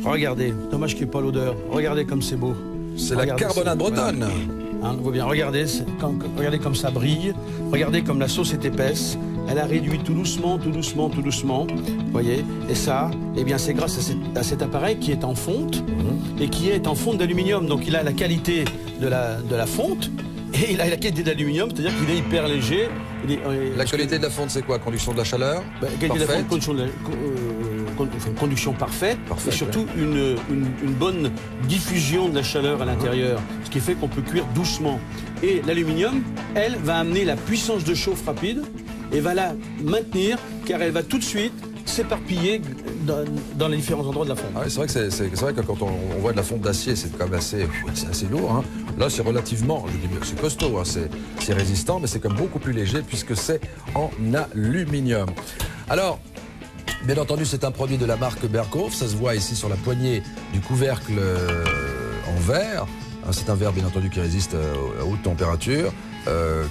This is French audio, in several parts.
Regardez, dommage qu'il n'y ait pas l'odeur. Regardez comme c'est beau. C'est la carbonade bretonne. Voilà. Hein, vous voyez bien, regardez, regardez comme ça brille. Regardez comme la sauce est épaisse. Elle a réduit tout doucement, tout doucement, tout doucement. Vous voyez. Et ça, eh bien, c'est grâce à cet appareil qui est en fonte et qui est en fonte d'aluminium. Donc, il a la qualité de la fonte. Et il a la qualité d'aluminium, c'est-à-dire qu'il est hyper léger. La qualité de la fonte, c'est quoi? Conduction de la chaleur? Qualité de la fonte, conduction parfaite, et surtout une bonne diffusion de la chaleur à l'intérieur, ce qui fait qu'on peut cuire doucement. Et l'aluminium, elle, va amener la puissance de chauffe rapide et va la maintenir, car elle va tout de suite s'éparpiller dans les différents endroits de la fonte. Ah oui, c'est vrai que quand on voit de la fonte d'acier, c'est quand même assez lourd. Hein. Là, c'est relativement, je dis, c'est costaud, hein, c'est résistant, mais c'est quand même beaucoup plus léger puisque c'est en aluminium. Alors, bien entendu, c'est un produit de la marque Berghof. Ça se voit ici sur la poignée du couvercle en verre. C'est un verre, bien entendu, qui résiste à haute température.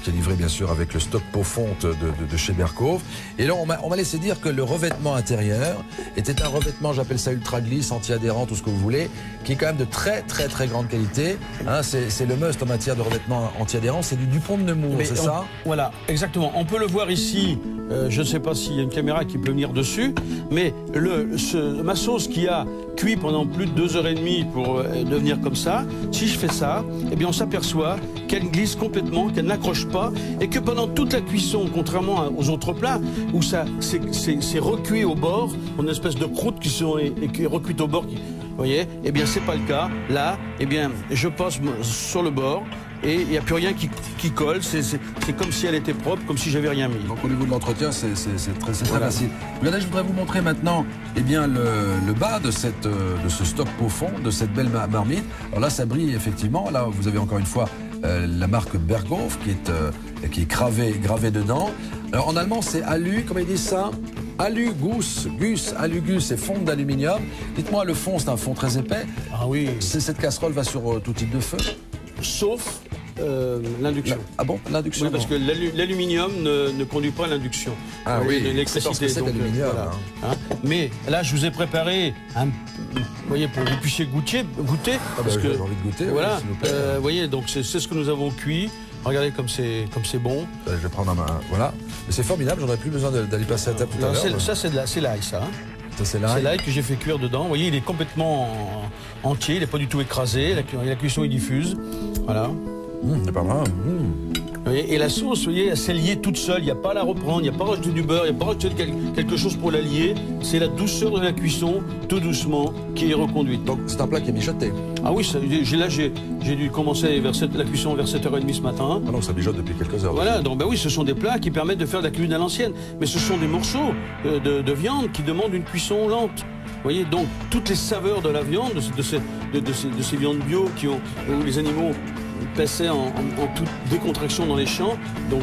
Qui est livré bien sûr avec le stock peau fonte de chez Berghof. Et là, on m'a laissé dire que le revêtement intérieur était un revêtement, j'appelle ça ultra glisse, anti-adhérent, tout ce que vous voulez, qui est quand même de très grande qualité. Hein, c'est le must en matière de revêtement anti-adhérent, c'est du Dupont de Nemours, c'est ça? Voilà, exactement. On peut le voir ici, je ne sais pas s'il y a une caméra qui peut venir dessus, mais ma sauce qui a cuit pendant plus de 2h30 pour devenir comme ça, si je fais ça, eh bien on s'aperçoit qu'elle glisse complètement, qu'elle n'accroche pas, et que pendant toute la cuisson, contrairement aux autres plats, où ça c'est recuit au bord, une espèce de croûte qui est recuite au bord, vous voyez, eh bien c'est pas le cas. Là, eh bien je passe sur le bord, et il n'y a plus rien qui colle, c'est comme si elle était propre, comme si j'avais rien mis. Donc au niveau de l'entretien, c'est très facile. Regardez, je voudrais vous montrer maintenant eh bien, le bas de ce stock peau fond, de cette belle marmite. Alors là, ça brille effectivement. Là, vous avez encore une fois la marque Berghof qui est gravée dedans. Alors en allemand, c'est Alu, comment ils disent ça? Alugus, Alugus, c'est fonte d'aluminium. Dites-moi, le fond, c'est un fond très épais. Ah oui. Cette casserole va sur tout type de feu? Sauf l'induction. Ah bon, l'induction? Oui, parce que l'aluminium ne conduit pas à l'induction. Ah oui, l'électricité. C'est l'aluminium. Voilà. Hein? Mais là, je vous ai préparé vous voyez, pour que vous puissiez goûter. Parce que j'ai envie de goûter. Voilà. S'il vous plaît. Vous voyez, donc c'est ce que nous avons cuit. Regardez comme c'est bon. Je vais prendre voilà. Mais c'est formidable. J'en aurais plus besoin d'aller passer à table tout à l'heure. Ça, c'est l'ail, ça. Hein. C'est l'ail que j'ai fait cuire dedans. Vous voyez, il est complètement entier, il n'est pas du tout écrasé. La cuisson est diffuse. Voilà. C'est pas mal. Et la sauce, vous voyez, elle s'est liée toute seule. Il n'y a pas à la reprendre, il n'y a pas à rajouter du beurre, il n'y a pas à rajouter quelque chose pour la lier. C'est la douceur de la cuisson, tout doucement, qui est reconduite. Donc c'est un plat qui est mijoté. Ah oui, j'ai dû commencer la cuisson vers 7h30 ce matin. Ah non, ça mijote depuis quelques heures. Voilà, donc ben oui, ce sont des plats qui permettent de faire de la cuisine à l'ancienne. Mais ce sont des morceaux de viande qui demandent une cuisson lente. Vous voyez, donc toutes les saveurs de la viande, de ces viandes bio où les animaux passaient en toute décontraction dans les champs, donc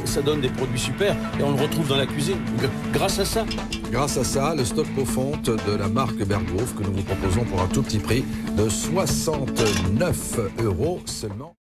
ça donne des produits super et on le retrouve dans la cuisine grâce à ça. Grâce à ça, le stock peau fonte de la marque Berghof que nous vous proposons pour un tout petit prix de 69 € seulement.